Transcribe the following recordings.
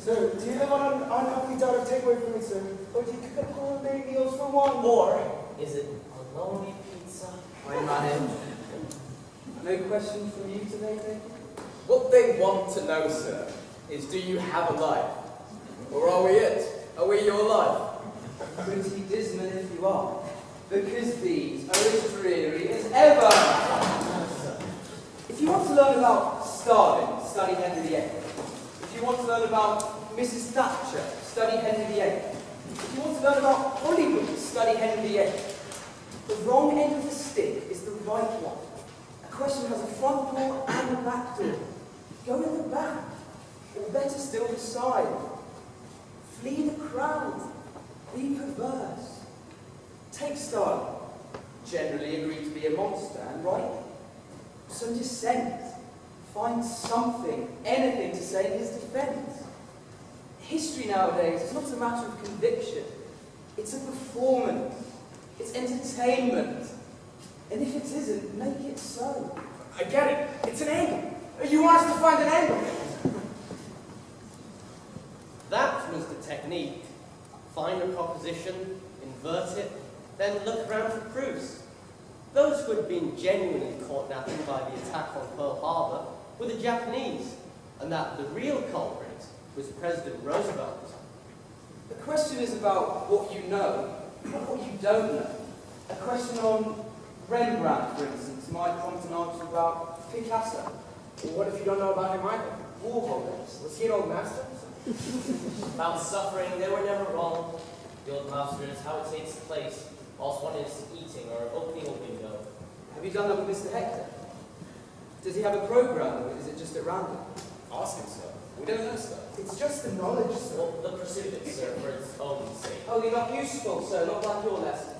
Sir, do you live on an unhealthy diet or take away from me, sir? Or do you cook up gourmet meals for one? Or is it a lonely pizza? I manage. No question from you today, David? What they want to know, sir, is do you have a life? Or are we it? Are we your life? Pretty dismal if you are, because these are as dreary as ever. If you want to learn about Stalin, study Henry VIII. If you want to learn about Mrs. Thatcher, study Henry VIII. If you want to learn about Hollywood, study Henry VIII. The wrong end of the stick is the right one. A question has a front door and a back door. Go in the back, or better still the side. Flee the crowd. Be perverse. Take Stalin. Generally agreed to be a monster, and right? So dissent. Find something, anything to say in his defense. History nowadays is not a matter of conviction. It's a performance. It's entertainment. And if it isn't, make it so. I get it. It's an angle. You want us to find an angle. That was the technique. Find a proposition, invert it, then look around for proofs. Those who had been genuinely caught napping by the attack on Pearl Harbor were the Japanese, and that the real culprit was President Roosevelt. The question is about what you know, not what you don't know. A question on Rembrandt, for instance, might prompt an answer about Picasso. Well, what if you don't know about him either? Warhol, was he an old master? About suffering, they were never wrong. The old master is how it takes place, whilst one is eating or opening a window. Have you done that with Mr. Hector? Does he have a program, or is it just at random? Ask him, sir. We don't know, sir. It's just the knowledge, sir. Well, the pursuit of it, sir, for its own sake. Oh, you're not useful, sir, not like your lessons.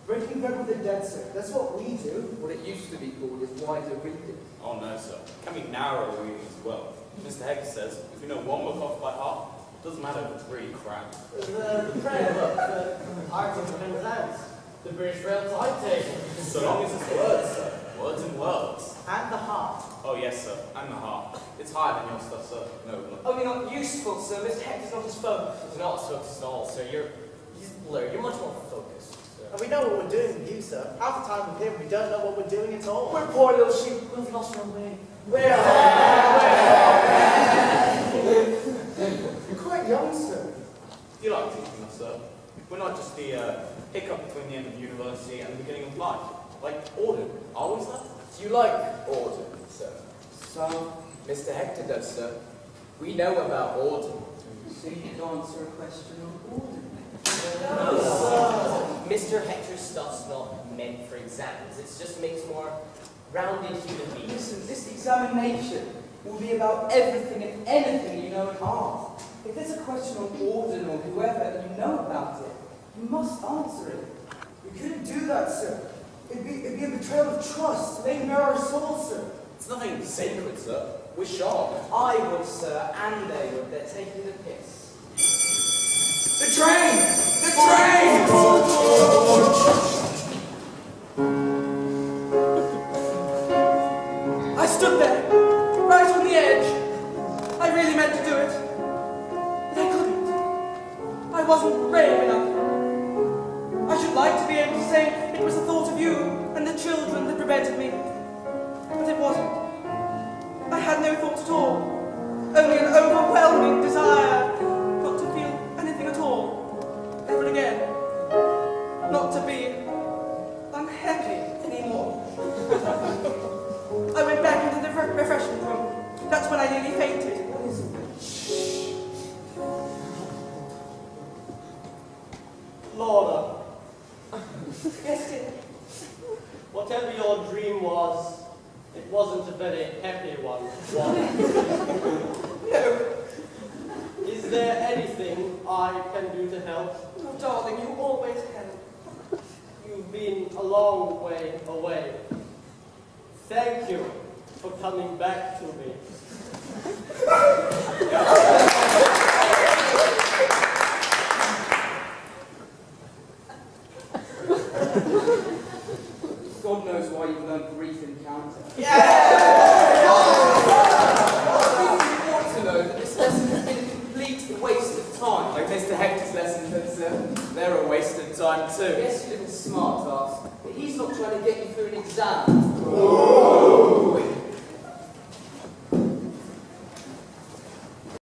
Breaking bread with the dead, sir. That's what we do. What it used to be called is wider reading. Oh no, sir. Can be narrow reading as well. Mr. Hector says, if you know one book off by heart, it doesn't matter if it's really crap. The prayer book, the art of Rembrandt, the British Rail timetable. So long as it's words, sir. Words and words. And the heart. Oh yes, sir. And the heart. It's higher than your stuff, sir. No. Oh, you're not useful, sir. Mr. Hector's not as focused. He's not focused at all, sir. He's blurred. You're much more focused, sir. And we know what we're doing with you, sir. Half the time with him, we don't know what we're doing at all. We're poor little sheep. We've lost our way. Where? You're quite young, sir. You like teaching us, sir. We're not just the hiccup between the end of university and the beginning of life. Like Auden. Are we, sir? Do you like Auden, sir? So, Mr. Hector does, sir. We know about Auden. so you can answer a question on order. No, sir. Mr. Hector's stuff's not meant for exams. It just makes more rounded human beings. Listen, this examination will be about everything and anything you know in art. If there's a question on Auden or whoever and you know about it, you must answer it. We couldn't do that, sir. It'd be a betrayal of trust. They'd bare our souls, sir. It's nothing sacred, sir. We're sharp. I would, sir, and they would. They're taking the piss. The train! The train! I stood there, right on the edge. I really meant to do it. But I couldn't. I wasn't brave enough. I should like to be able to say it was the thought of you and the children that prevented me. But it wasn't. I had no thoughts at all. Only an overwhelming desire not to feel anything at all. Ever again. Not to be unhappy anymore. I went back into the refreshment room. That's when I nearly fainted. What is it? Lorna, Yes, dear. whatever your dream was, it wasn't a very happy one, was it? No. Is there anything I can do to help? Oh, darling, you always help. You've been a long way away. Thank you for coming back to me. God knows why you've learned brief encounter. You ought to know that this lesson has been a complete waste of time. Like Mr. Hector's lessons, then, sir. They're a waste of time too. Yes, you little smart ass, but he's not trying to get you through an exam.